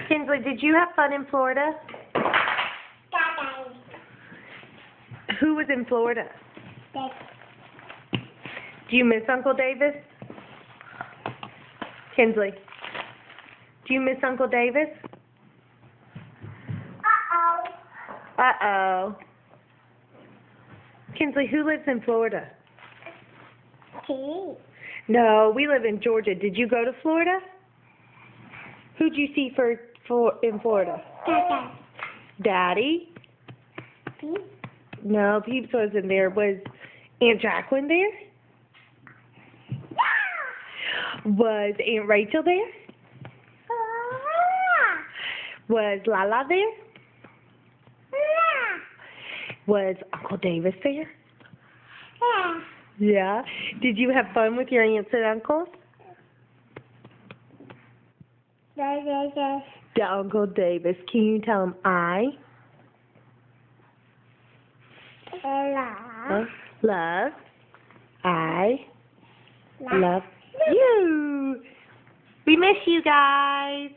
Kinsley, did you have fun in Florida? Who was in Florida? Do you miss Uncle Davis? Kinsley, do you miss Uncle Davis? Uh-oh. Uh-oh. Kinsley, who lives in Florida? Kitty. No, we live in Georgia. Did you go to Florida? Who'd you see in Florida? Dada. Daddy? Peep. No, Peeps wasn't there. Was Aunt Jacqueline there? Was Aunt Rachel there? Was Lala there? Was Uncle Davis there? Yeah. Did you have fun with your aunts and uncles? To Uncle Davis. Can you tell him I love love you. We miss you guys.